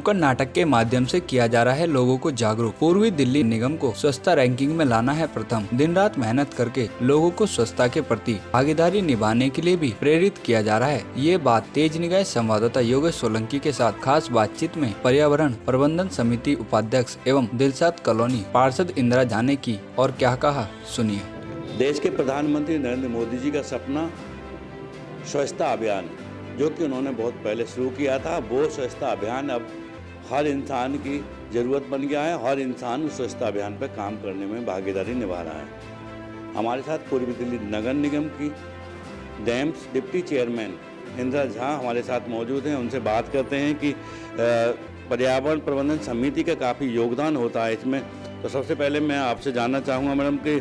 नुक्कड़ नाटक के माध्यम से किया जा रहा है लोगों को जागरूक। पूर्वी दिल्ली निगम को स्वच्छता रैंकिंग में लाना है प्रथम। दिन रात मेहनत करके लोगों को स्वच्छता के प्रति भागीदारी निभाने के लिए भी प्रेरित किया जा रहा है। ये बात तेज निगाह संवाददाता योगेश सोलंकी के साथ खास बातचीत में पर्यावरण प्रबंधन समिति उपाध्यक्ष एवं दिलशाद कॉलोनी पार्षद इंदिरा झा ने की और क्या कहा, सुनिए। देश के प्रधानमंत्री नरेंद्र मोदी जी का सपना स्वच्छता अभियान, जो कि उन्होंने बहुत पहले शुरू किया था, वो स्वच्छता अभियान अब हर इंसान की ज़रूरत बन गया है। हर इंसान उस स्वच्छता अभियान पर काम करने में भागीदारी निभा रहा है। हमारे साथ पूर्वी दिल्ली नगर निगम की dams deputy chairman Indira Jha हमारे साथ मौजूद हैं। उनसे बात करते हैं कि पर्यावरण प्रबंधन समिति का काफ़ी योगदान होता है इसमें। तो सबसे पहले मैं आपसे जानना चाहूँगा मैडम कि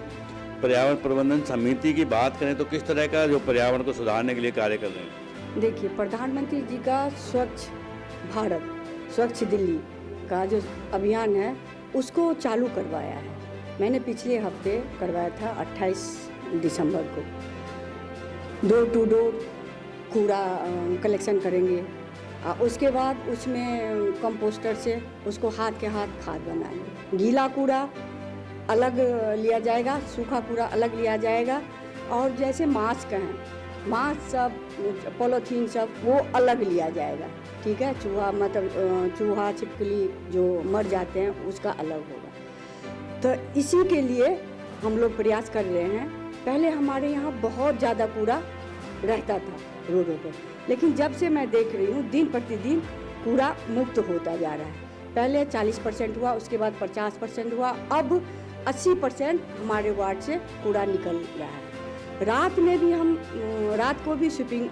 पर्यावरण प्रबंधन समिति की बात करें तो किस तरह का जो पर्यावरण को सुधारने के लिए कार्य कर रहे हैं? देखिए, प्रधानमंत्री जी का स्वच्छ भारत स्वच्छ दिल्ली का जो अभियान है उसको चालू करवाया है। मैंने पिछले हफ्ते करवाया था 28 दिसंबर को। डोर टू डोर कूड़ा कलेक्शन करेंगे। उसके बाद उसमें कंपोस्टर से उसको हाथ के हाथ खाद बनाएंगे। गीला कूड़ा अलग लिया जाएगा, सूखा कूड़ा अलग लिया जाएगा। और जैसे मास्क हैं, मास्क सब पॉलीथीन सब वो अलग लिया जाएगा, ठीक है। चूहा छिपकली जो मर जाते हैं उसका अलग होगा। तो इसी के लिए हम लोग प्रयास कर रहे हैं। पहले हमारे यहाँ बहुत ज़्यादा कूड़ा रहता था रोडों पर, लेकिन जब से मैं देख रही हूँ दिन प्रतिदिन कूड़ा मुक्त होता जा रहा है। पहले 40% हुआ, उसके बाद 50% हुआ, अब 80% हमारे वार्ड से कूड़ा निकल रहा है। रात में भी हम रात को भी स्वीपिंग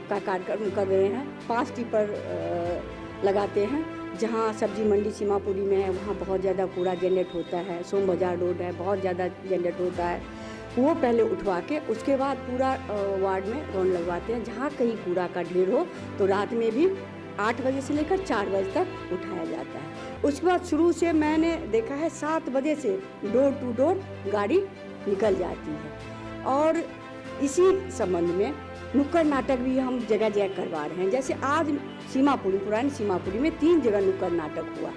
का कार्यक्रम कर रहे हैं। 5 टिपर लगाते हैं। जहाँ सब्जी मंडी सीमापुरी में है वहाँ बहुत ज़्यादा कूड़ा जनरेट होता है। सोम बाजार रोड है, बहुत ज़्यादा जनरेट होता है। वो पहले उठवा के उसके बाद पूरा वार्ड में राउंड लगवाते हैं। जहाँ कहीं कूड़ा का ढेर हो तो रात में भी 8 बजे से लेकर 4 बजे तक उठाया जाता है। उसके बाद शुरू से मैंने देखा है 7 बजे से डोर टू डोर गाड़ी निकल जाती है। और इसी संबंध में नुक्कड़ नाटक भी हम जगह जगह करवा रहे हैं। जैसे आज सीमापुरी, पुरानी सीमापुरी में 3 जगह नुक्कड़ नाटक हुआ।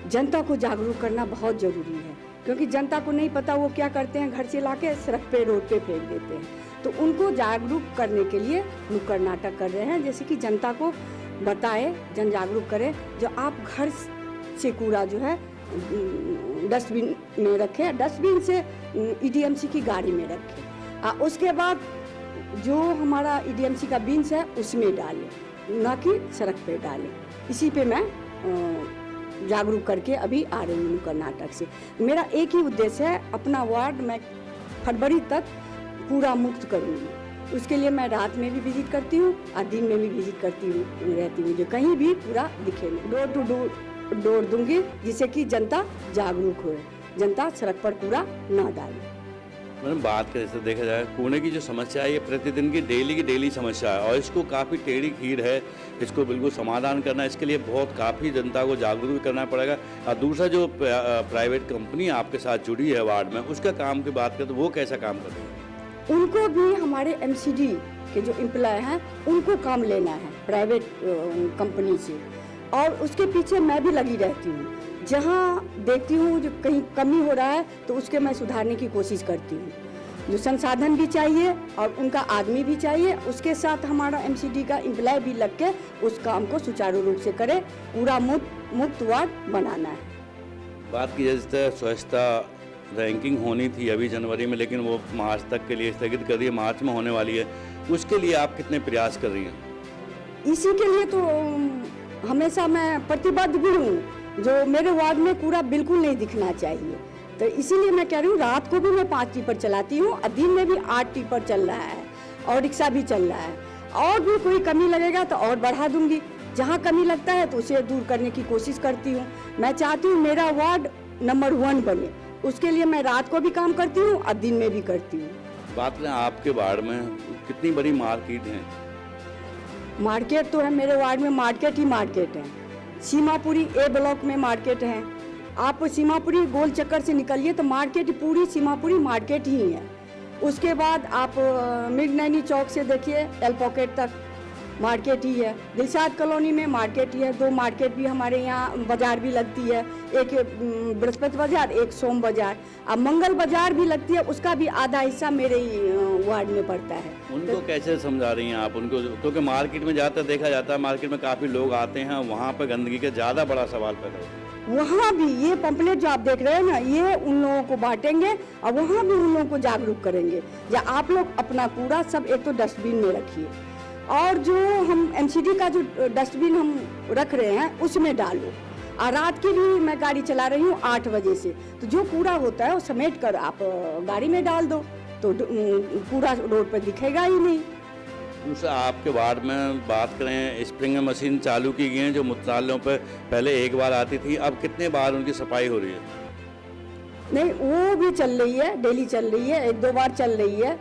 जनता को जागरूक करना बहुत ज़रूरी है, क्योंकि जनता को नहीं पता वो क्या करते हैं, घर से लाके सड़क पे रोड पे फेंक देते हैं। तो उनको जागरूक करने के लिए नुक्कड़ नाटक कर रहे हैं। जैसे कि जनता को बताए, जन जागरूक करें, जो आप घर से कूड़ा जो है डस्टबिन में रखें, डस्टबिन से ईडीएमसी की गाड़ी में रखें। उसके बाद जो हमारा ईडीएमसी का बिन्स है उसमें डालें, ना कि सड़क पे डालें। इसी पे मैं जागरूक करके अभी आ रही हूँ कर्नाटक से। मेरा एक ही उद्देश्य है, अपना वार्ड मैं फरवरी तक पूरा मुक्त करूँगी। उसके लिए मैं रात में भी विजिट करती हूँ और दिन में भी विजिट करती रहती हूँ, जो कहीं भी पूरा दिखे नहीं। डोर टू डोर दूंगी, जिससे कि जनता जागरूक हो, जनता सड़क पर कूड़ा ना डाले। मैडम, बात करें तो देखा जाए कूड़े की जो समस्या है ये प्रतिदिन की डेली समस्या है और इसको काफ़ी टेढ़ी खीर है। इसको बिल्कुल समाधान करना, इसके लिए बहुत काफ़ी जनता को जागरूक भी करना पड़ेगा। और दूसरा जो प्राइवेट कंपनी आपके साथ जुड़ी है वार्ड में, उसका काम की बात करें तो वो कैसा काम कर रही है? उनको भी हमारे एमसीडी के जो एम्प्लॉय हैं उनको काम लेना है प्राइवेट कंपनी से, और उसके पीछे मैं भी लगी रहती हूँ। जहाँ देखती हूँ जो कहीं कमी हो रहा है तो उसके मैं सुधारने की कोशिश करती हूँ। जो संसाधन भी चाहिए और उनका आदमी भी चाहिए, उसके साथ हमारा एमसीडी का एम्प्लॉय भी लग के उस काम को सुचारू रूप से करे। पूरा मुक्त वार्ड बनाना है। बात की जैसे स्वच्छता रैंकिंग होनी थी अभी जनवरी में, लेकिन वो मार्च तक के लिए स्थगित कर दी है, मार्च में होने वाली है। उसके लिए आप कितने प्रयास कर रही हैं? इसी के लिए तो हमेशा मैं प्रतिबद्ध भी हूँ। जो मेरे वार्ड में कूड़ा बिल्कुल नहीं दिखना चाहिए, तो इसीलिए मैं कह रही हूँ रात को भी मैं 5 टिपर चलाती हूँ और दिन में भी 8 टिपर चल रहा है और रिक्शा भी चल रहा है। और भी कोई कमी लगेगा तो और बढ़ा दूंगी। जहाँ कमी लगता है तो उसे दूर करने की कोशिश करती हूँ। मैं चाहती हूँ मेरा वार्ड नंबर 1 बने, उसके लिए मैं रात को भी काम करती हूँ और दिन में भी करती हूँ। बात करें आपके वार्ड में कितनी बड़ी मार्केट है? मार्केट तो है मेरे वार्ड में, मार्केट ही मार्केट है। सीमापुरी ए ब्लॉक में मार्केट है। आप सीमापुरी गोल चक्कर से निकलिए तो मार्केट पूरी सीमापुरी मार्केट ही है। उसके बाद आप मिर्गनैनी चौक से देखिए एल पॉकेट तक मार्केट ही है। दिलशाद कॉलोनी में मार्केट ही है, 2 मार्केट भी हमारे यहाँ, बाजार भी लगती है, एक बृहस्पति बाजार, एक सोम बाजार। अब मंगल बाजार भी लगती है, उसका भी आधा हिस्सा मेरे ही वार्ड में पड़ता है। उनको कैसे समझा रही हैं आप उनको, क्योंकि मार्केट में ज़्यादातर देखा जाता है, मार्केट में काफ़ी लोग आते हैं, वहाँ पर गंदगी का ज़्यादा बड़ा सवाल पैदा होता है। वहाँ भी ये पंपलेट जो आप देख रहे हैं ना, ये उन लोगों को बांटेंगे और वहाँ भी उन लोगों को जागरूक करेंगे। या आप लोग अपना कूड़ा सब एक तो डस्टबिन में रखिए, और जो हम एमसीडी का जो डस्टबिन हम रख रहे हैं उसमें डालो। और रात की भी मैं गाड़ी चला रही हूँ 8 बजे से, तो जो कूड़ा होता है वो समेट कर आप गाड़ी में डाल दो, तो कूड़ा रोड पर दिखेगा ही नहीं। दूसरा, आपके वार्ड में बात करें, स्प्रिंग मशीन चालू की गई है जो मूत्रालयों पर पहले एक बार आती थी, अब कितने बार उनकी सफाई हो रही है? नहीं, वो भी चल रही है, डेली चल रही है, 1-2 बार चल रही है,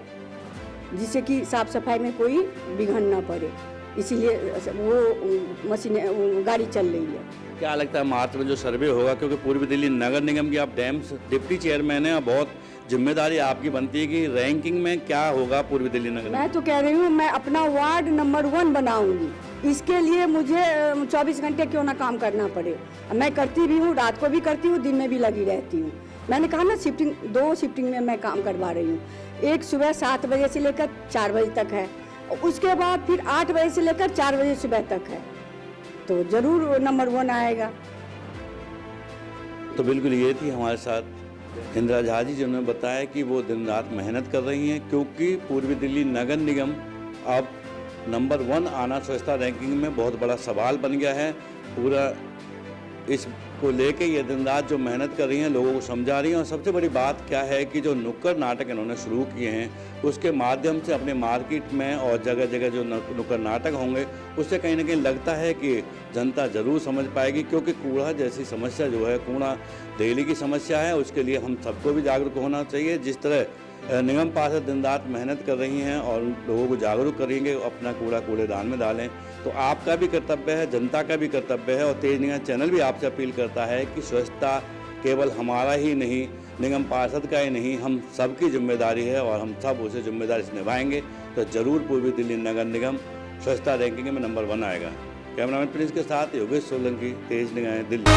जिससे कि साफ सफाई में कोई बिघन ना पड़े, इसीलिए वो मशीन गाड़ी चल रही है। क्या लगता है मार्च में जो सर्वे होगा, क्योंकि पूर्वी दिल्ली नगर निगम की आप डैम्स डिप्टी चेयरमैन हैं, बहुत जिम्मेदारी आपकी बनती है कि रैंकिंग में क्या होगा पूर्वी दिल्ली नगर? मैं तो कह रही हूँ मैं अपना वार्ड नंबर 1 बनाऊंगी, इसके लिए मुझे 24 घंटे क्यों ना काम करना पड़े। मैं करती भी हूँ, रात को भी करती हूँ, दिन में भी लगी रहती हूँ। मैंने कहा ना, शिफ्टिंग 2 शिफ्टिंग में मैं काम करवा रही हूँ। एक सुबह 7 बजे से लेकर 4 बजे तक है, उसके बाद फिर 8 बजे से लेकर 4 बजे सुबह तक है, तो जरूर नंबर 1 आएगा। तो बिल्कुल ये थी हमारे साथ इंदिरा झा जी, जिन्होंने बताया कि वो दिन रात मेहनत कर रही हैं, क्योंकि पूर्वी दिल्ली नगर निगम अब नंबर 1 आना स्वच्छता रैंकिंग में बहुत बड़ा सवाल बन गया है। पूरा इसको लेके ये दिन रात जो मेहनत कर रही हैं, लोगों को समझा रही हैं। और सबसे बड़ी बात क्या है कि जो नुक्कड़ नाटक इन्होंने शुरू किए हैं, उसके माध्यम से अपने मार्केट में और जगह जगह जो नुक्कड़ नाटक होंगे, उससे कहीं ना कहीं लगता है कि जनता ज़रूर समझ पाएगी। क्योंकि कूड़ा जैसी समस्या जो है, कूड़ा डेली की समस्या है, उसके लिए हम सबको भी जागरूक होना चाहिए। जिस तरह निगम पार्षद दिन रात मेहनत कर रही हैं और लोगों को जागरूक करेंगे, अपना कूड़ा कूड़ेदान में डालें, तो आपका भी कर्तव्य है, जनता का भी कर्तव्य है। और तेज निगाह चैनल भी आपसे अपील करता है कि स्वच्छता केवल हमारा ही नहीं, निगम पार्षद का ही नहीं, हम सबकी जिम्मेदारी है और हम सब उसे जिम्मेदारी से निभाएंगे तो ज़रूर पूर्वी दिल्ली नगर निगम स्वच्छता रैंकिंग में नंबर 1 आएगा। कैमरामैन प्रिंस के साथ योगेश सोलंकी, तेज निगाहें, दिल्ली।